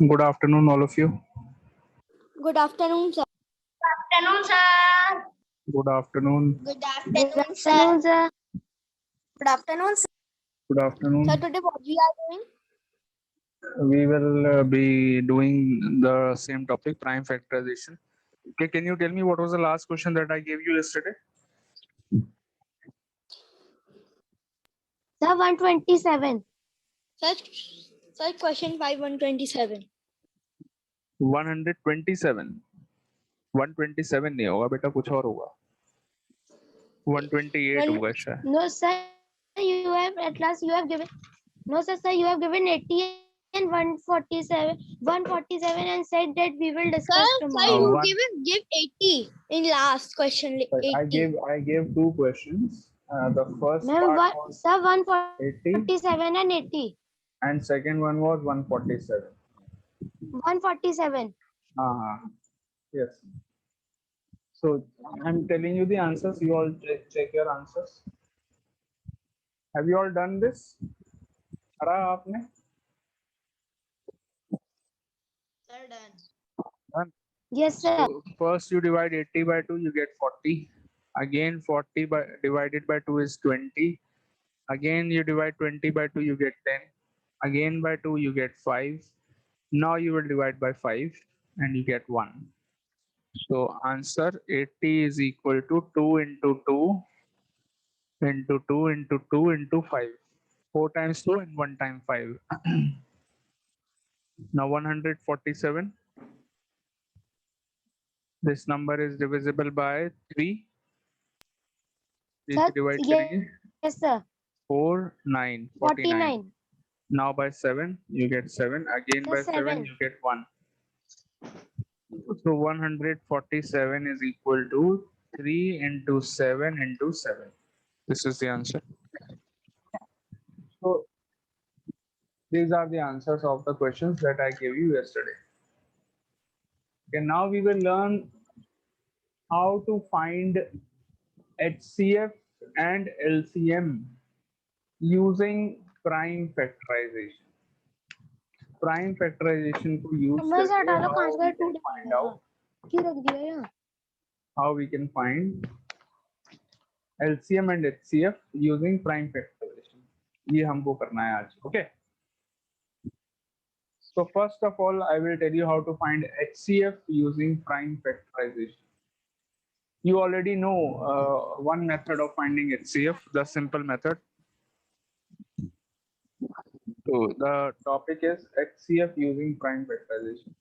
Good afternoon, all of you. Good afternoon, sir. Afternoon, sir. Good afternoon. Good Good afternoon, sir. afternoon, sir. Good afternoon, sir. Good afternoon. Sir, today what we are doing? We will be doing the same topic, prime factorization. Okay, can you tell me what was the last question that I gave you yesterday? Sir, 127. Sir, question 5, 127. 127. 127 नहीं होगा बेटा, कुछ और होगा. 128 होगा शायद. No, sir, you have at last you have given. No, sir, you have given 80 and 147. 147 and said that we will discuss tomorrow. One- give 80 in last question. 80. I gave two questions. The first Ma'am, part was sir, 80 147 and 80. and second one was 147. 147. Yes. So I'm telling you the answers. You all check your answers. Have you all done this? करा आपने? Sir, done. Done. Yes, sir. So first you divide 80 by 2, you get 40. Again 40 divided by 2 is 20. Again you divide 20 by 2, you get 10. Again by 2 you get 5. Now you will divide by 5 and you get 1. So answer 80 is equal to 2 into 2 into 2 into 2 into 5. 4 times 2 and 1 time 5. Now 147. This number is divisible by 3. Sir, Divide yes, sir. 4, 9, 49. 49. Now by 7, you get 7. Again Sir, by 7, 7. you get 1. So 147 is equal to 3 into 7 into 7. This is the answer. So these are the answers of the questions that I gave you yesterday. Okay, now we will learn how to find HCF and LCM using prime factorization. Prime factorization को use करके how we can find LCM and HCF using prime factorization. ये हमको करना है आज. Okay. So first of all, I will tell you how to find HCF using prime factorization. You already know one method of finding HCF, the simple method. So the topic is HCF using prime factorization.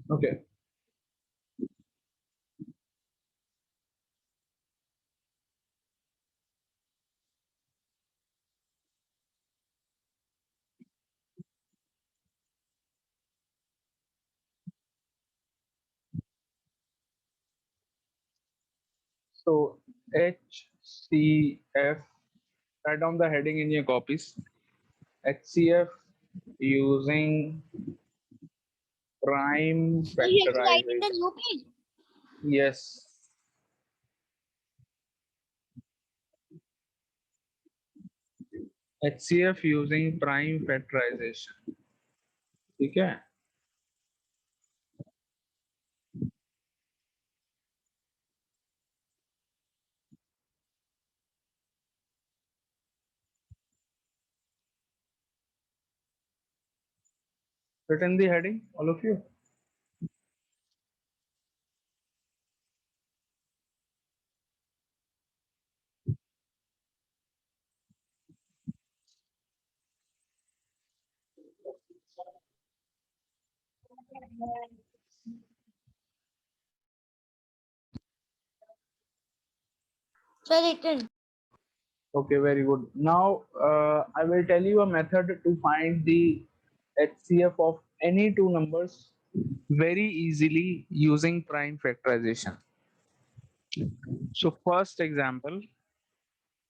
Okay. So HCF, write down the heading in your copies. HCF using prime factorization. Yes. HCF using prime factorization. ठीक है? Written the heading, all of you. Sir, written. Okay, very good. Now I will tell you a method to find the HCF of any two numbers very easily using prime factorization. So first example,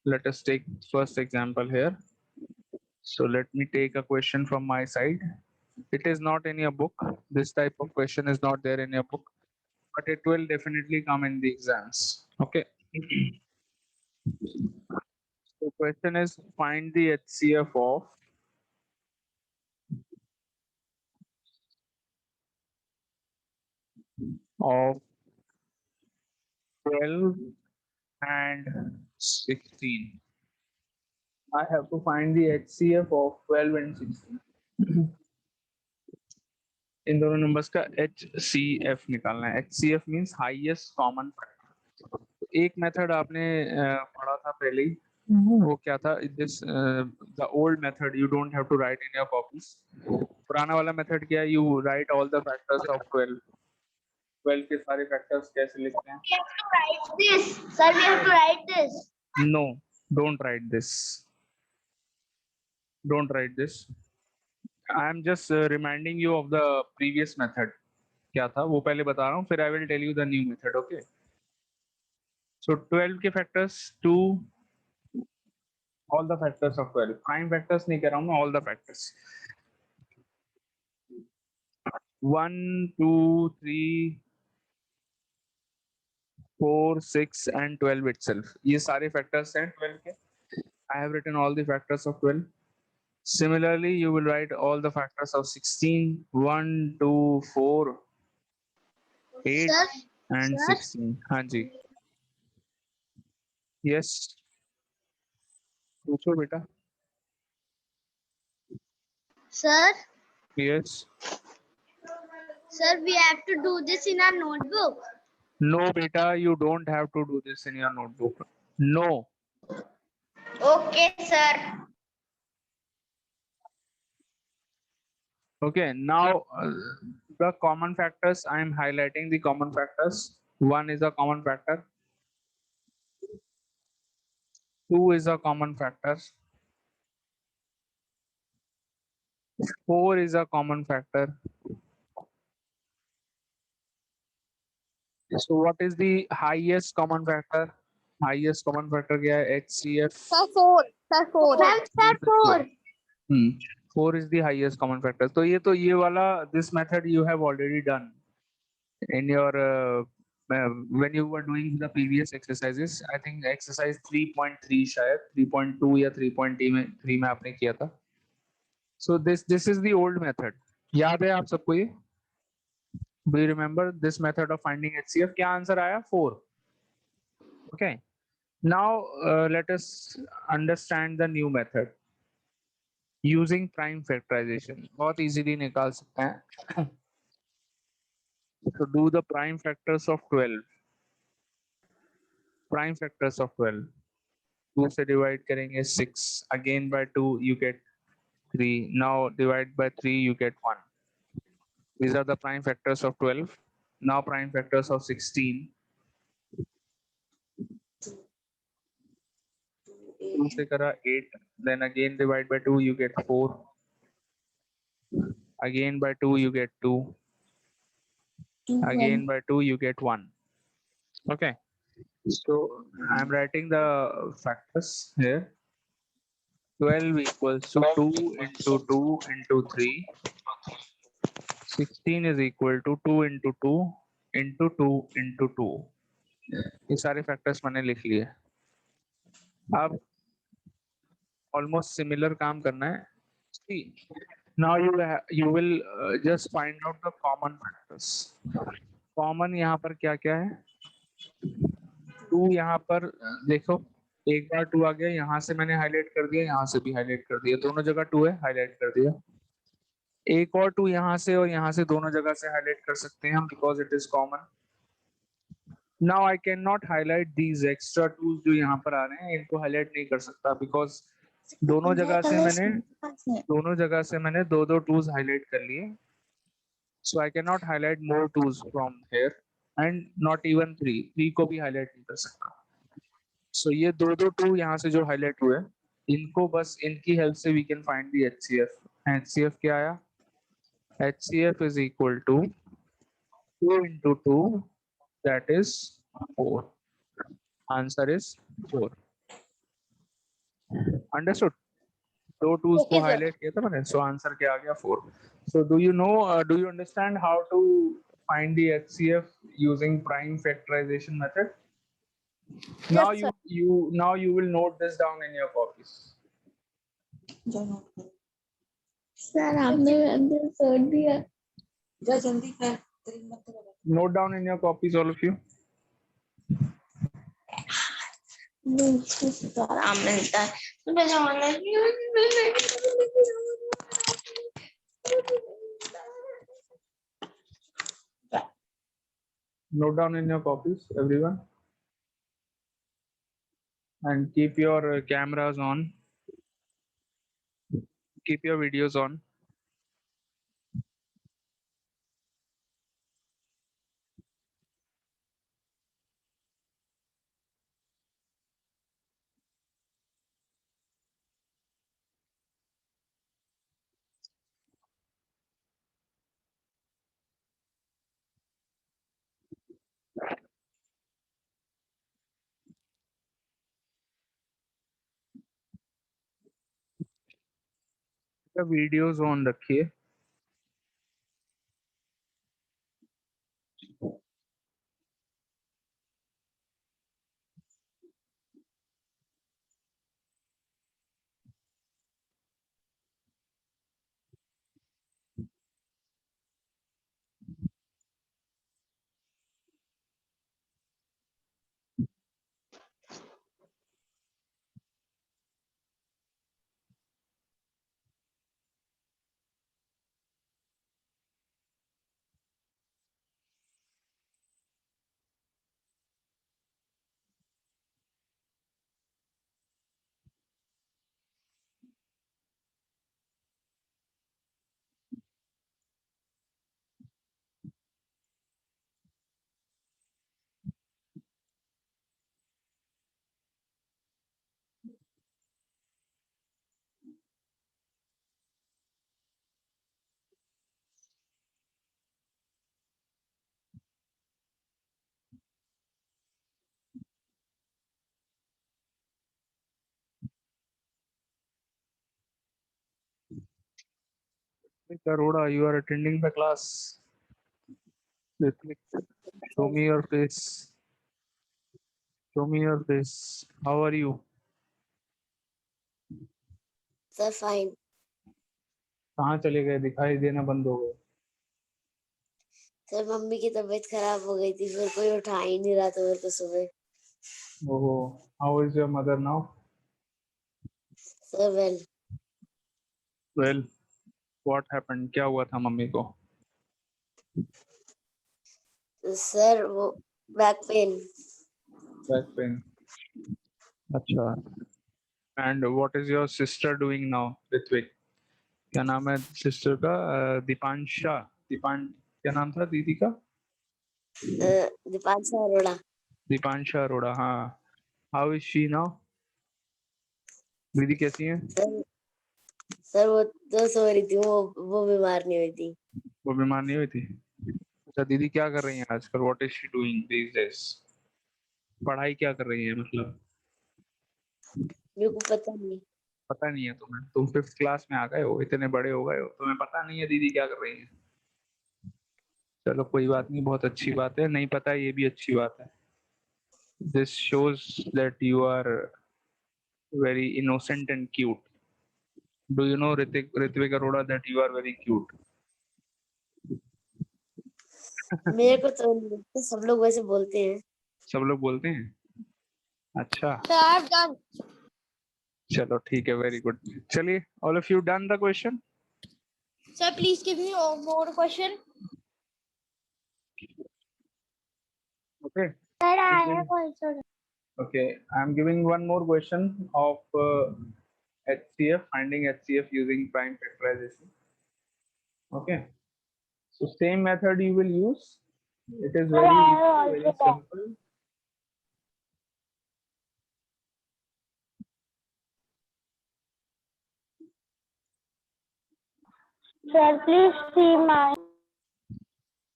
let us take first example here. So let me take a question from my side. It is not in your book. This type of question is not there in your book, but it will definitely come in the exams. Okay. The question is find the HCF of 12 and 16. I have to find the HCF of 12 and 16. इन दोनों numbers का HCF निकालना है. HCF means highest common factor. एक method आपने पढ़ा था पहले ही, वो क्या था? This the old method you don't have to write in your copies. पुराना वाला मेथड क्या है? You write all the factors of 12. 12 के सारे फैक्टर्स कैसे लिखते हैं? We have to write this. Sir, we have to write this. No, don't write this. Don't write this. I am just reminding you of the previous method. क्या था वो पहले बता रहा हूँ, फिर I will tell you the new method. Okay. So 12 के factors 2, all the factors of 12. Prime factors नहीं कह रहा हूँ मैं, all the factors. 1, 2, 3, 4, 6 and 12 itself. ये सारे factors हैं 12 के. I have written all the factors of 12. Similarly, you will write all the factors of 16. 1, 2, 4, 8 Sir, and sir? 16. हाँ जी. Yes. पूछो बेटा. Sir, Yes. sir, we have to do this in our notebook. No, beta, you don't have to do this in your notebook. No. Okay, sir. Okay, now the common factors, I am highlighting the common factors. 1 is a common factor. 2 is a common factor. 4 is a common factor. So what is the highest common factor? Highest common factor क्या है? HCF. Sir, 4. Sir, 4. Ma'am, sir, 4. 4 is the highest common factor. तो ये वाला this method you have already done in your when you were doing the previous exercises. I think exercise 3.3 शायद 3.2 या 3.3 में आपने किया था. So this is the old method. याद है आप सबको ये? Do you remember this method of finding HCF? क्या आंसर आया? 4. Okay. Now let us understand the new method using prime factorization. बहुत easily निकाल सकते हैं. So do the prime factors of 12. Prime factors of 12. 2 से divide करेंगे 6. Again by 2 you get 3. Now divide by 3 you get 1. These are the prime factors of 12. Now prime factors of 16. 2 से करा 8. Then again divide by 2 you get 4. Again by 2 you get 2. Again by 2 you get 1. Okay. So I'm writing the factors here. 12 equals to 2 into 2 into 3. 16 is equal to 2 into 2 into 2 into 2. ये सारे factors मैंने लिख लिए. अब almost similar काम करना है. See, now you will just find out the common factors. Common यहाँ पर क्या क्या है? 2 यहाँ पर देखो, एक बार 2 आ गया, यहाँ से मैंने हाईलाइट कर दिया, यहाँ से भी हाईलाइट कर दिया, दोनों जगह 2 है, हाईलाइट कर दिया. एक और 2 यहाँ से और यहाँ से दोनों जगह से हाईलाइट कर सकते हैं हम, because it is common. Now I can not highlight these extra 2s जो यहाँ पर आ रहे हैं, इनको हाईलाइट नहीं कर सकता, बिकॉज दोनों जगह से मैंने दो 2s हाईलाइट कर लिए. So I can not highlight more 2s from here and not even 3 को भी हाईलाइट नहीं कर सकता. सो ये दो 2 यहाँ से जो हाईलाइट हुए, इनको बस इनकी हेल्प से we can find the HCF. HCF क्या आया? HCF is equal to 2 into 2, that is 4. Answer is 4. Understood? दो टूज को Okay, sir. हाईलाइट किया था मैंने, सो आंसर क्या आ गया 4. So do you understand how to find the HCF using prime factorization method? Now Yes, sir. you will note this down in your copies. Sir, आपने अंदर छोड़ दिया. जा जल्दी कर, तेरी मत लगा. Note down in your copies, all of you. मुझको आराम मिलता है. सुबह जमाना Note down in your copies, everyone, and keep your cameras on. Keep your videos on. The videos on रखिए. Aroda, you are attending the class. Ritwik, show me your face. Show me your face. How are you? Sir, fine. कहाँ चले गए? दिखाई देना बंद हो गए. Sir mummy की तबीयत खराब हो गई थी, फिर कोई उठा ही नहीं रहा था मेरे को सुबह. Oh, how is your mother now? Sir well. Well, what happened? क्या हुआ था मम्मी को? सर वो बैक पेन. Back pain. अच्छा. And what is your sister doing now, Ritwik? क्या नाम है सिस्टर का? दीपांशा. क्या नाम था दीदी का? दीपांशा अरोड़ा. दीपांशा अरोड़ा. हाँ. How is she now? दीदी कैसी है? सर वो तो सो रही थी, वो बीमार नहीं हुई थी. वो बीमार नहीं हुई थी? अच्छा, दीदी क्या कर रही हैं आजकल? What is she doing these days? पढ़ाई क्या कर रही है मतलब? मेरे को पता नहीं. पता नहीं है तुम्हें? तुम 5th क्लास में आ गए हो, इतने बड़े हो गए हो, तुम्हें पता नहीं है दीदी क्या कर रही है? चलो कोई बात नहीं, बहुत अच्छी बात है. नहीं पता है ये भी अच्छी बात है. This shows that you are very innocent and cute. Do you know Ritvik Arora that you are very cute? मेरे को तो सब लोग वैसे बोलते हैं. सब लोग बोलते हैं? अच्छा, Sir, I have done. चलो ठीक है, वेरी गुड. चलिए, all of you done the question? Sir, please give me more question. Okay. Sir, I have also done. Okay, I'm giving one more question of HCF, finding HCF using prime factorization. Okay, so same method you will use. It is very easy, very simple. Sir, please see my.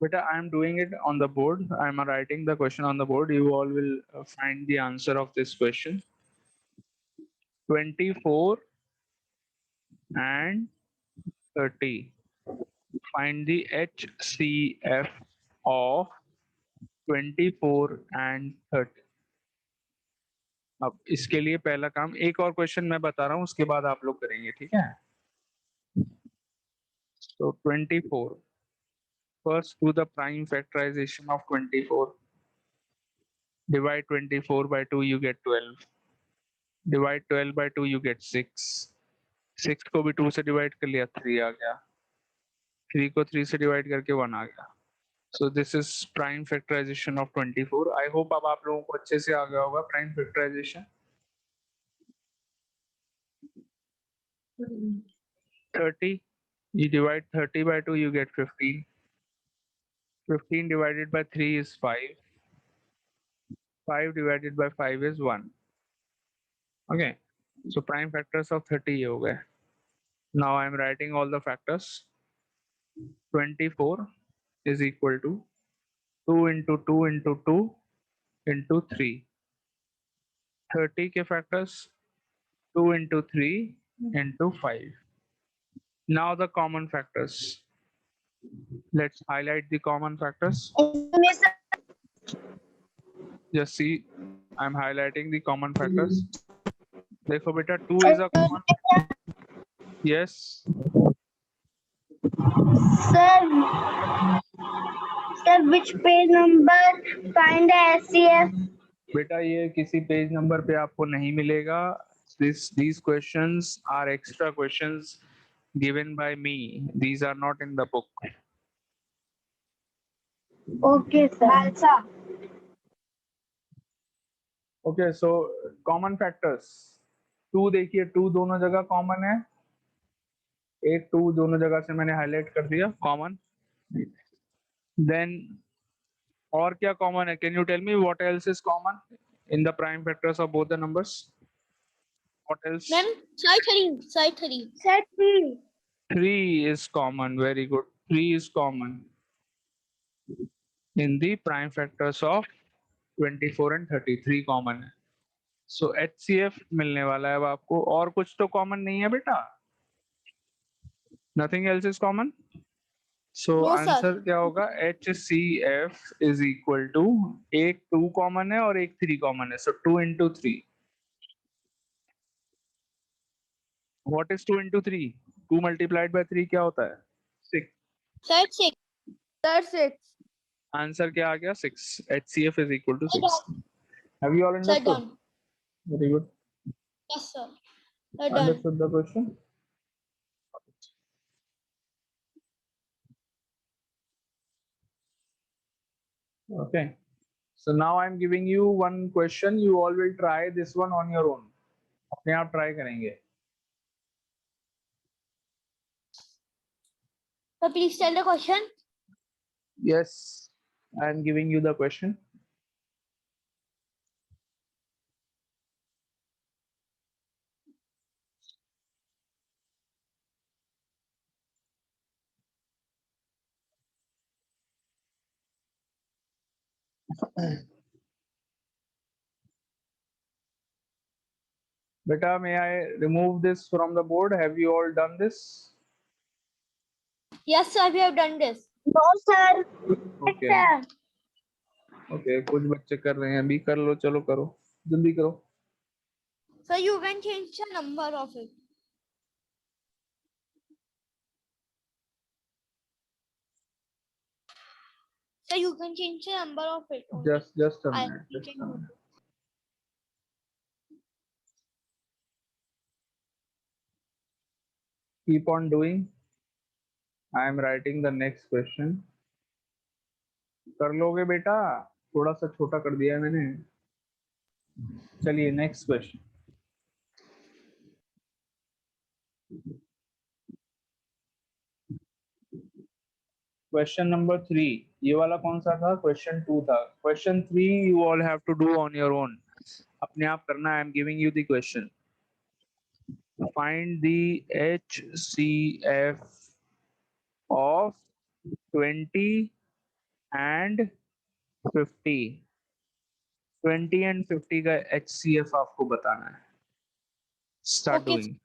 But I am doing it on the board. I am writing the question on the board. You all will find the answer of this question. 24 and 30. Find the HCF of 24 and 30. अब इसके लिए पहला काम, एक और question मैं बता रहा हूं, उसके बाद आप लोग करेंगे, ठीक है? तो 24. First, do the prime factorization of 24. Divide 24 by 2, you get 12. Divide 12 by 2, you get 6. 6 को भी 2 से डिवाइड कर लिया, 3 आ गया. 3 को 3 से डिवाइड करके 1 आ गया. So this is prime factorization of 24. I hope अब आप लोगों को अच्छे से आ गया होगा prime factorization. 30, you divide 30 by 2, you get 15. 15 divided by 3 is 5. 5 divided by 5 is 1. Okay, so prime factors of 30 ये हो गए. Now I am writing all the factors. 24 is equal to 2 into 2 into 2 into 3. 30 के factors 2 into 3 into 5. Now the common factors. Let's highlight the common factors. Just see, I'm highlighting the common factors. देखो बेटा, 2 is a common. Yes. Sir, which page number find the SCF? बेटा ये किसी page number पे आपको नहीं मिलेगा. These questions are extra questions given by me. These are not in the book. Okay, sir. Okay, so common factors. 2 देखिए, 2 दोनों जगह कॉमन है. एक 2 दोनों जगह से मैंने हाईलाइट कर दिया कॉमन. Then और क्या कॉमन है? Can you tell me what else is common in the prime factors of both the numbers? What else? Ma'am, side 3. Sir, 3. 3 is common. Very good. 3 is common in the prime factors of 24 and 30. 3 common है. So HCF मिलने वाला है अब आपको. और कुछ तो common नहीं है बेटा. Nothing else is common. So No, sir. Answer क्या होगा? HCF is equal to, एक 2 common है और एक 3 common है. So 2 into 3. What is 2 into 3? 2 multiplied by 3 क्या होता है? 6. Side 6. Sir, 6. आंसर क्या आ गया? 6. HCF is equal to 6. Have you all Sir, understood? done. Very good. Yes, sir. Sir, done. Understood the question? Okay. So now I'm giving you one question. You all will try this one on your own. अपने आप try करेंगे. Sir, please tell the question. Yes, I'm giving you the question. Beta, may I remove this from the board? Have you all done this? Yes, sir, we have done this. No, sir. Okay. Okay, कुछ बच्चे कर रहे हैं, अभी कर लो, चलो करो, जल्दी करो. So you can change the number of it. So you can change the number of it. only. Just a I minute. Just a can do. minute. Keep on doing. I am writing the next question. कर लोगे बेटा, थोड़ा सा छोटा कर दिया है मैंने. चलिए नेक्स्ट क्वेश्चन. Question number 3. ये वाला कौन सा था? क्वेश्चन 2 था. Question 3 you all have to do on your own. अपने आप करना. I am giving you the question. Find the HCF of 20 and 50. 20 and 50 का HCF आपको बताना है. Start Okay. doing.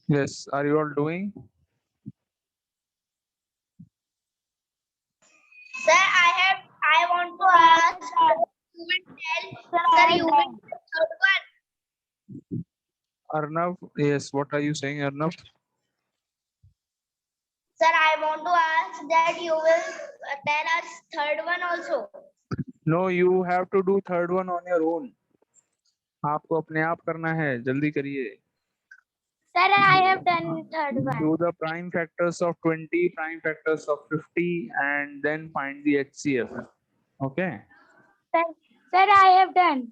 Yes, are you all doing? Sir, I want to ask. You will tell. Sir, you will third one. Arnav, yes, what are you saying, Arnav? Sir, I want to ask that you will tell us third one also. No, you have to do third one on your own. आपको अपने आप करना है, जल्दी करिए. Sir, I have done third one. Do the prime factors of 20, prime factors of 50, and then find the HCF. Okay. Sir, I have done.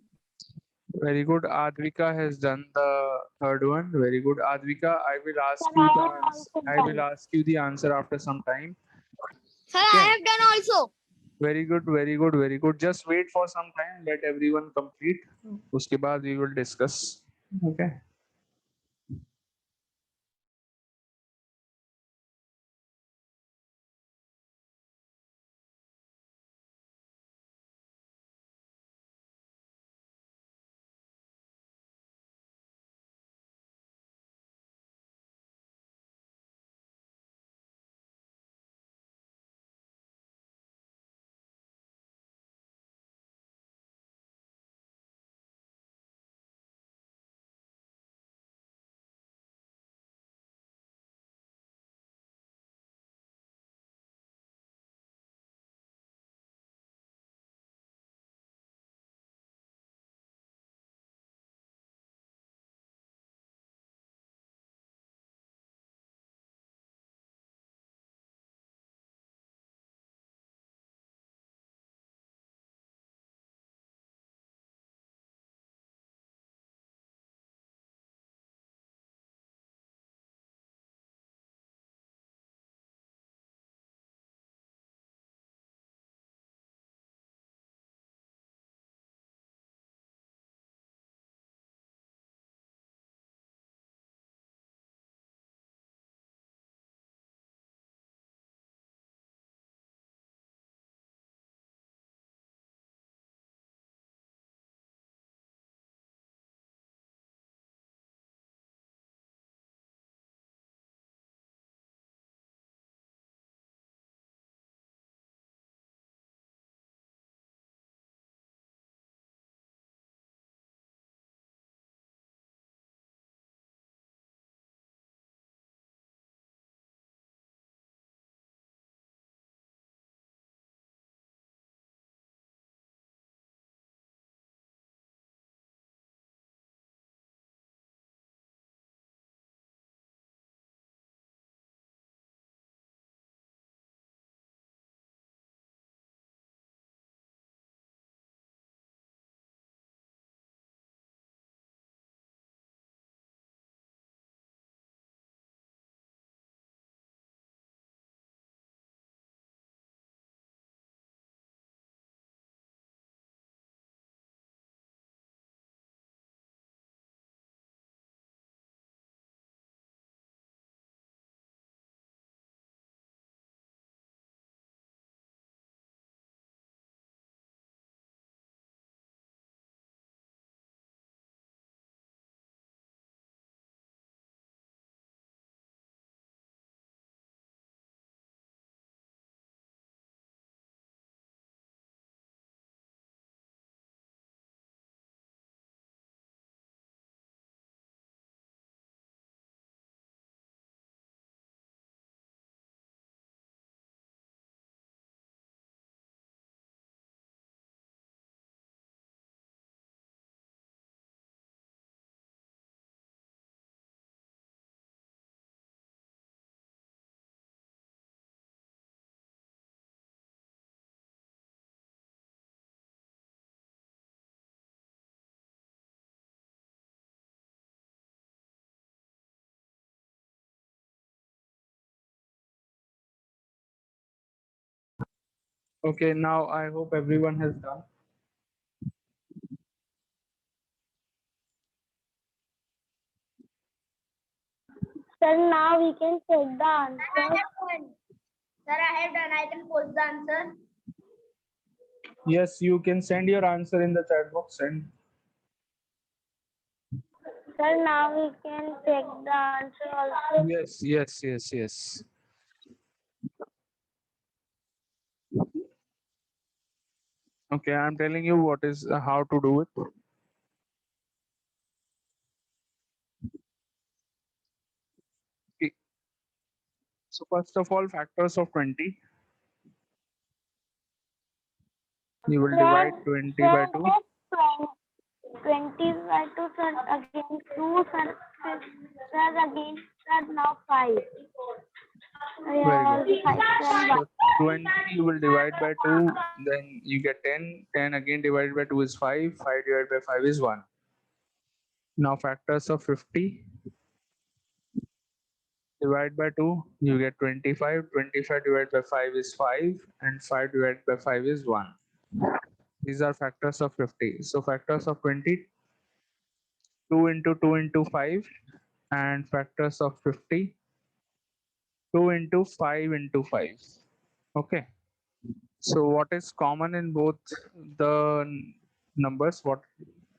Very good. Advika has done the third one. Very good. Advika, I will ask Sir, you I the have answer. also I will done. ask you the answer after some time. Sir, Okay. I have done also. Very good. Very good. Very good. Just wait for some time. Let everyone complete. उसके बाद we will discuss. Okay. Okay, now I hope everyone has done. Sir, now we can check the I answer. have done. Sir, I have done. I can post the answer. Yes, you can send your answer in the chat box. Send. Sir, now we can check the answer also. Yes. Okay, I'm telling you what is how to do it. Okay. So first of all, factors of 20. You will divide 20 by 2. 20 by 2, sir, again 2, sir, again, sir, now 5. Very good. Yeah, 5, So 20 you will divide by 2, then you get 10. 10 again divided by 2 is 5. 5 divided by 5 is 1. Now factors of 50. Divide by 2, you get 25. 25 divided by 5 is 5. And 5 divided by 5 is 1. These are factors of 50. So factors of 20, 2 into 2 into 5. And factors of 50, 2 into 5 into 5. Okay. So what is common in both the numbers?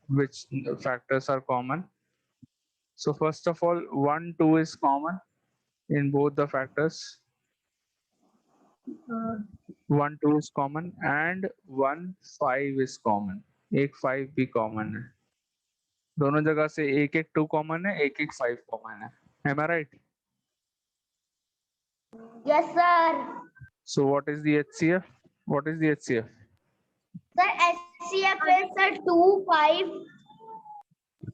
Which factors are common? So first of all, 1, 2 is common in both the factors. 1, 2 is common and 1, 5 is common. एक 5 भी common है. दोनों जगह से एक 2 common है, एक 5 common है. Am I right? Yes, sir. So what is the HCF? What is the HCF? Sir, SCF is sir 2, 5.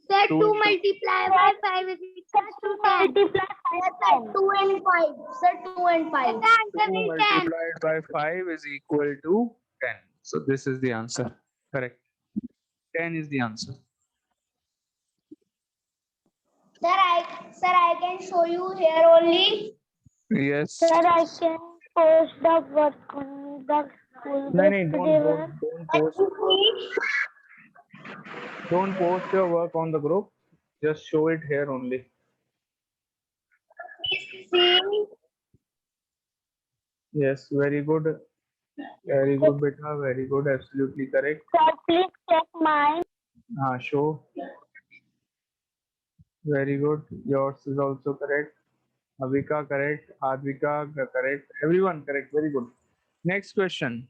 Sir, 2 2 multiply by 5 is equal to 10. Yes, sir, 2 and 5. Sir, 2 and 5. The answer 2 is 10. multiplied by 5 is equal to 10. So this is the answer. Correct. 10 is the answer. Sir, I can show you here only. Yes. Sir, I can post the work on the school No, group no, today. don't post your work on the group. Just show it here only. See, Yes, very good. Very good, beta. Very good. Absolutely correct. Sir, please check mine. Show. Very good. Yours is also correct. Avika correct. Advika correct. Everyone correct. Very good. Next question.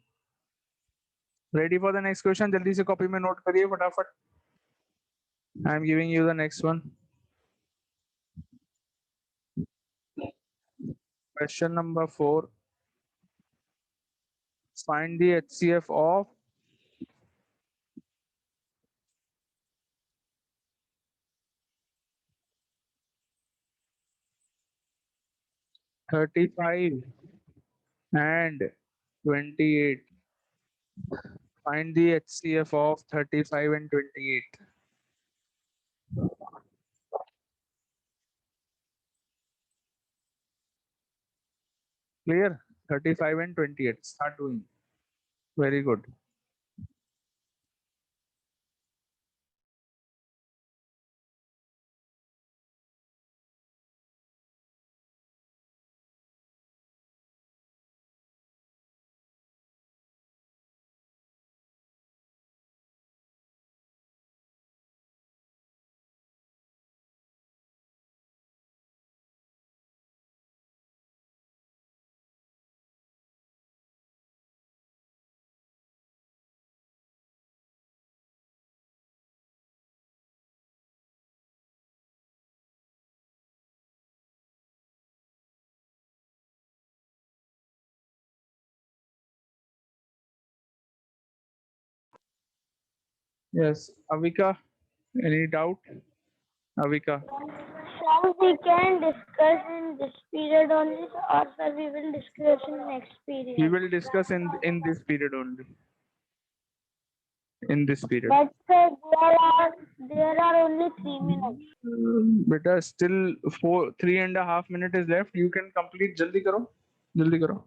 Ready for the next question? जल्दी से copy में note करिए फटाफट. I am giving you the next one. Question number 4. Find the HCF of 35 and 28. Find the HCF of 35 and 28. Clear? 35 and 28. Start doing. Very good. Yes. Avika, any doubt? Avika. Sir, we can discuss in this period only, or sir, we will discuss in next period. We will discuss in this period only. In this period. But sir, there are only 3 minutes. Beta, still 3.5 minutes is left. You can complete. Jaldi karo. Jaldi karo.